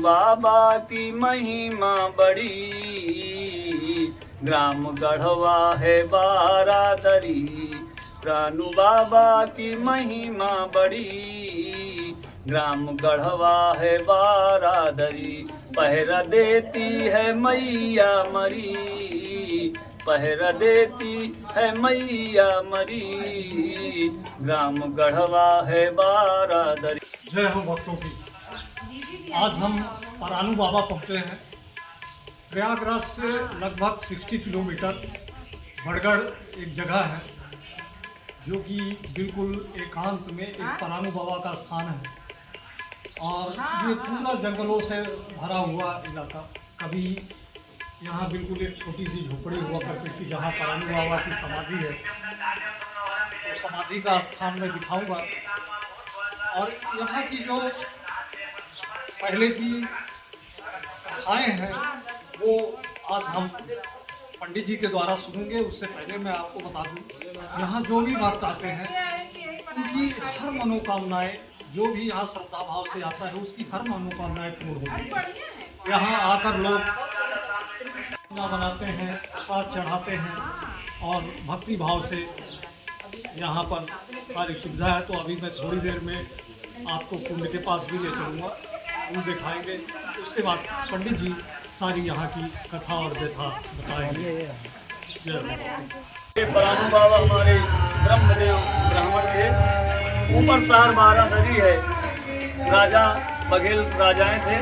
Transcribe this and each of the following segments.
बाबा की महिमा बड़ी, ग्राम गढ़वा है बारादरी। प्राणु बाबा की महिमा बड़ी, ग्राम गढ़वा है बारादरी। पहरा देती है मैया मरी, पहरा देती है मैया मरी, ग्राम गढ़वा है बारादरी। जय हो भक्तों की। आज हम परानू बाबा पहुँचे हैं। प्रयागराज से लगभग 60 किलोमीटर बड़गढ़ एक जगह है जो कि बिल्कुल एकांत में एक परानू बाबा का स्थान है। और ये पूरा जंगलों से भरा हुआ इलाका। कभी यहाँ बिल्कुल एक छोटी सी झोपड़ी हुआ करती थी जहाँ परानू बाबा की समाधि है। तो समाधि का स्थान मैं दिखाऊंगा। और यहाँ की जो पहले की कथाएँ हैं वो आज हम पंडित जी के द्वारा सुनेंगे। उससे पहले मैं आपको बता दूं, यहाँ जो भी भक्त आते हैं उनकी हर मनोकामनाएं, जो भी यहाँ श्रद्धा भाव से आता है उसकी हर मनोकामनाएं पूर्ण होती है। यहाँ आकर लोग खाना बनाते हैं, प्रसाद चढ़ाते हैं और भक्ति भाव से यहाँ पर सारी सुविधा है। तो अभी मैं थोड़ी देर में आपको कुंड के पास भी ले चलूँगा, कुंड दिखाएंगे। उसके बाद पंडित जी सारी यहाँ की कथा और व्यथा बताएंगे। परानू बाबा हमारे ब्रह्मदेव ब्राह्मण थे। ऊपर शहर बारादरी है। राजा बघेल राजाएं थे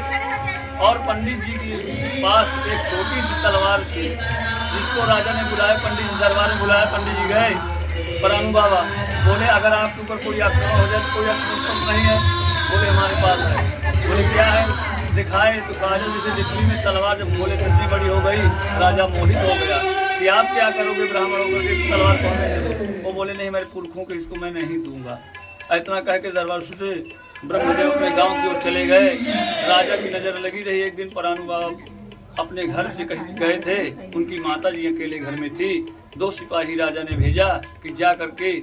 और पंडित जी के पास एक छोटी सी तलवार थी जिसको राजा ने बुलाया, पंडित जी दरबार में बुलाया। पंडित जी गए, परानू बाबा बोले अगर आपके ऊपर कोई आक्रमण हो जाए तो कोई अस्वस्थ नहीं है। बोले हमारे पास है। बोले क्या है दिखाए तो काजल जैसे दिल्ली में तलवार जब बोले कितनी बड़ी हो गई, राजा मोहित हो गया कि आप क्या करोगे ब्राह्मणों को, इस तलवार को हमें दे दो। वो बोले नहीं मेरे पुरखों को इसको मैं नहीं दूंगा। इतना कह के दरबार से ब्रह्मदेव अपने गांव की ओर चले गए। राजा की नज़र लगी रही। एक दिन परानू बाबा अपने घर से कहीं गए थे, उनकी माता जी अकेले घर में थी। 2 सिपाही राजा ने भेजा कि जा करके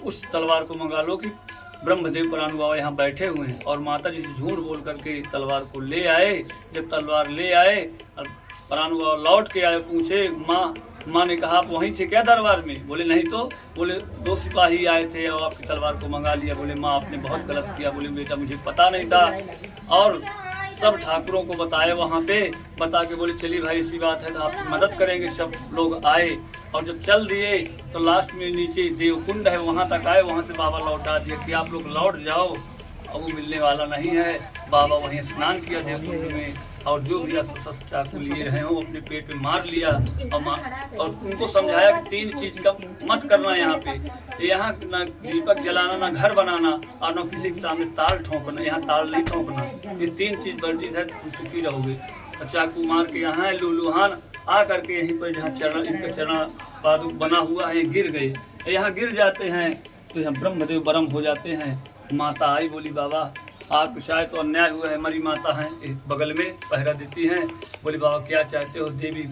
उस तलवार को मंगा लो कि ब्रह्मदेव परानू बाबा यहाँ बैठे हुए हैं। और माता जी से झूठ बोल करके तलवार को ले आए। जब तलवार ले आए और परानू बाबा लौट के आए, पूछे माँ ने कहा आप वहीं थे क्या दरबार में? बोले नहीं तो। बोले 2 सिपाही आए थे और आपकी तलवार को मंगा लिया। बोले माँ आपने बहुत गलत किया। बोले बेटा मुझे पता नहीं था। और सब ठाकुरों को बताए, वहाँ पे बता के बोले चलिए भाई ऐसी बात है तो आपकी मदद करेंगे। सब लोग आए और जब चल दिए तो लास्ट में नीचे देवकुंड है वहाँ तक आए। वहाँ से बाबा लौटा दिया कि आप लोग लौट जाओ, अब वो मिलने वाला नहीं है। बाबा वहीं स्नान किया देवकुंड में और जो भी शस्त्र चाकू लिए रहे हो अपने पेट में मार लिया। और उनको समझाया कि 3 चीज़ का मत करना यहाँ पे। यहाँ ना दीपक जलाना, ना घर बनाना और ना किसी के सामने ताल ठोंकना। यहाँ ताल नहीं ठोंकना। ये 3 चीज़ बढ़ती है तो सुखी रहोगे। चाकू मार के यहाँ लुलुहान आ करके यहीं पर जहाँ चरण इनका चरण पादुक बना हुआ है गिर गए। यहाँ गिर जाते हैं तो यहाँ ब्रह्मदेव बरम हो जाते हैं। माता आई, बोली बाबा आपको शायद तो अन्याय हुआ है। हमारी माता है बगल में पहरा देती हैं। बोली बाबा क्या चाहते हो? देवी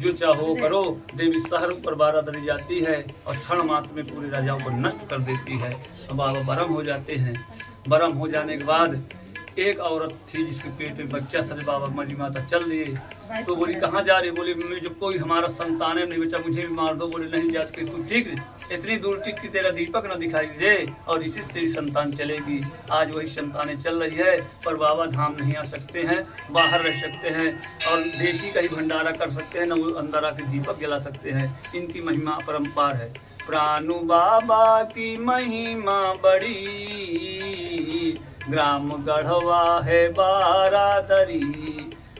जो चाहो करो। देवी शहर पर बारादरी जाती है और क्षण मात्र में पूरे राजाओं को नष्ट कर देती है। तो बाबा बरम हो जाते हैं। बरम हो जाने के बाद एक औरत थी जिसके पेट में बच्चा था। बाबा हमारी माता चल दिए तो बोली कहाँ जा रही? बोली मैं जब कोई हमारा संतान है नहीं बचा, मुझे भी मार दो। बोले नहीं जाते तू ठीक इतनी दूर टिक कि तेरा दीपक न दिखाई दे और इसी से तेरी संतान चलेगी। आज वही संतानें चल रही है पर बाबा धाम नहीं आ सकते हैं, बाहर रह सकते हैं और देशी का ही भंडारा कर सकते हैं, न वो अंदर आके दीपक जला सकते हैं। इनकी महिमा अपरंपार है। प्राणु बाबा की महिमा बड़ी, ग्राम गढ़वा है बारादरी।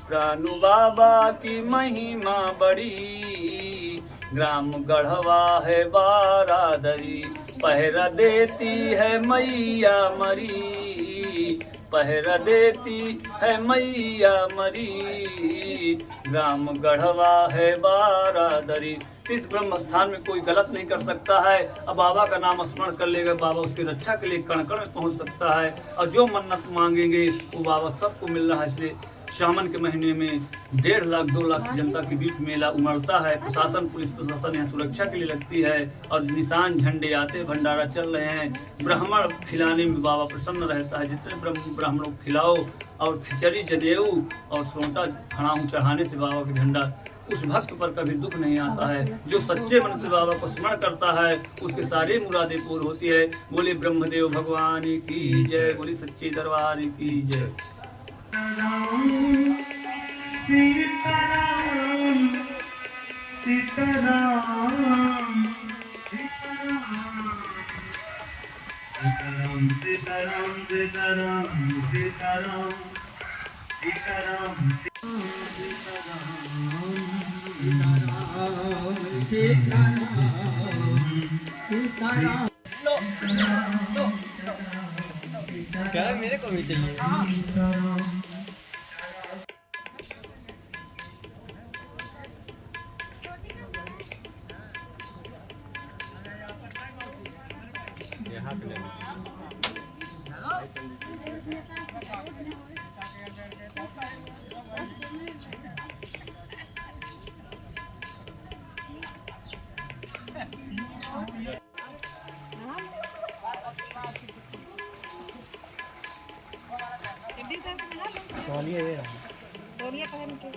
प्राणु बाबा की महिमा बड़ी, ग्राम गढ़वा है बारादरी। पहरा देती है मैया मरी, पहरा देती है मैया मरी, ग्राम गढ़वा है बारादरी। इस ब्रह्म स्थान में कोई गलत नहीं कर सकता है। अब बाबा का नाम स्मरण कर लेगा, बाबा उसकी रक्षा के लिए कण कण में पहुंच सकता है। और जो मन्नत मांगेंगे वो बाबा सबको मिल रहा है। इसलिए सावन के महीने में 1.5 लाख 2 लाख की जनता के बीच मेला उमड़ता है। प्रशासन, पुलिस प्रशासन यहाँ सुरक्षा के लिए लगती है और निशान झंडे आते, भंडारा चल रहे हैं। ब्राह्मण खिलाने में बाबा प्रसन्न रहता है। जितने ब्राह्मणों को खिलाओ और खिचड़ी जनेऊ और सोंटा खड़ाऊँ चढ़ाने से बाबा के झंडा उस भक्त पर कभी दुख नहीं आता है। जो सच्चे मन से बाबा को स्मरण करता है उसके सारी मुरादें पूर्ण होती है। बोले ब्रह्मदेव भगवान की जय, बोली सच्चे दरबार की जय। क्या मेरे को भी चाहिए। यहाँ पे तौलिया पहन के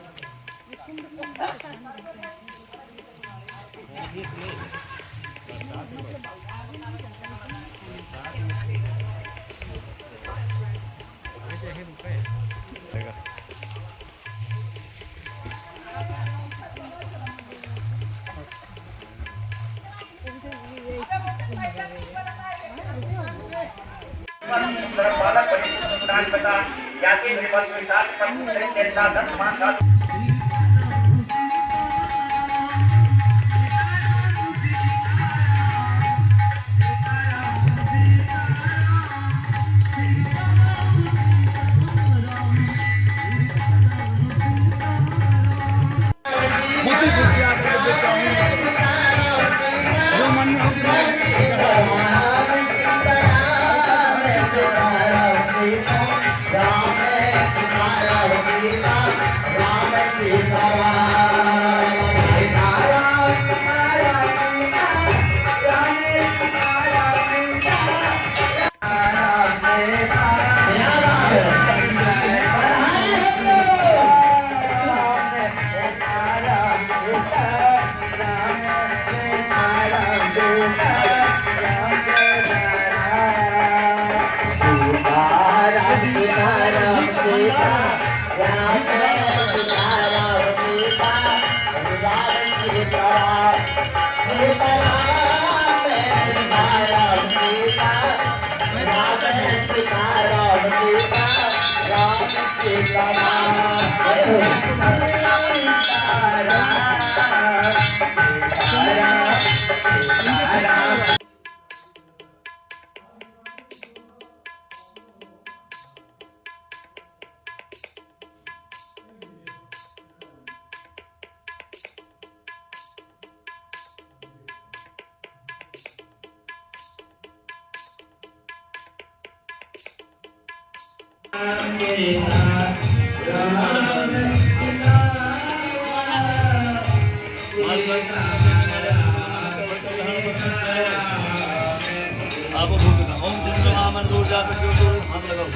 आप ओम चंद्रमा मन दूर जाकर जो हाथ लगाओ।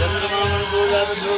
चंद्रमा मन दूर जाकर जो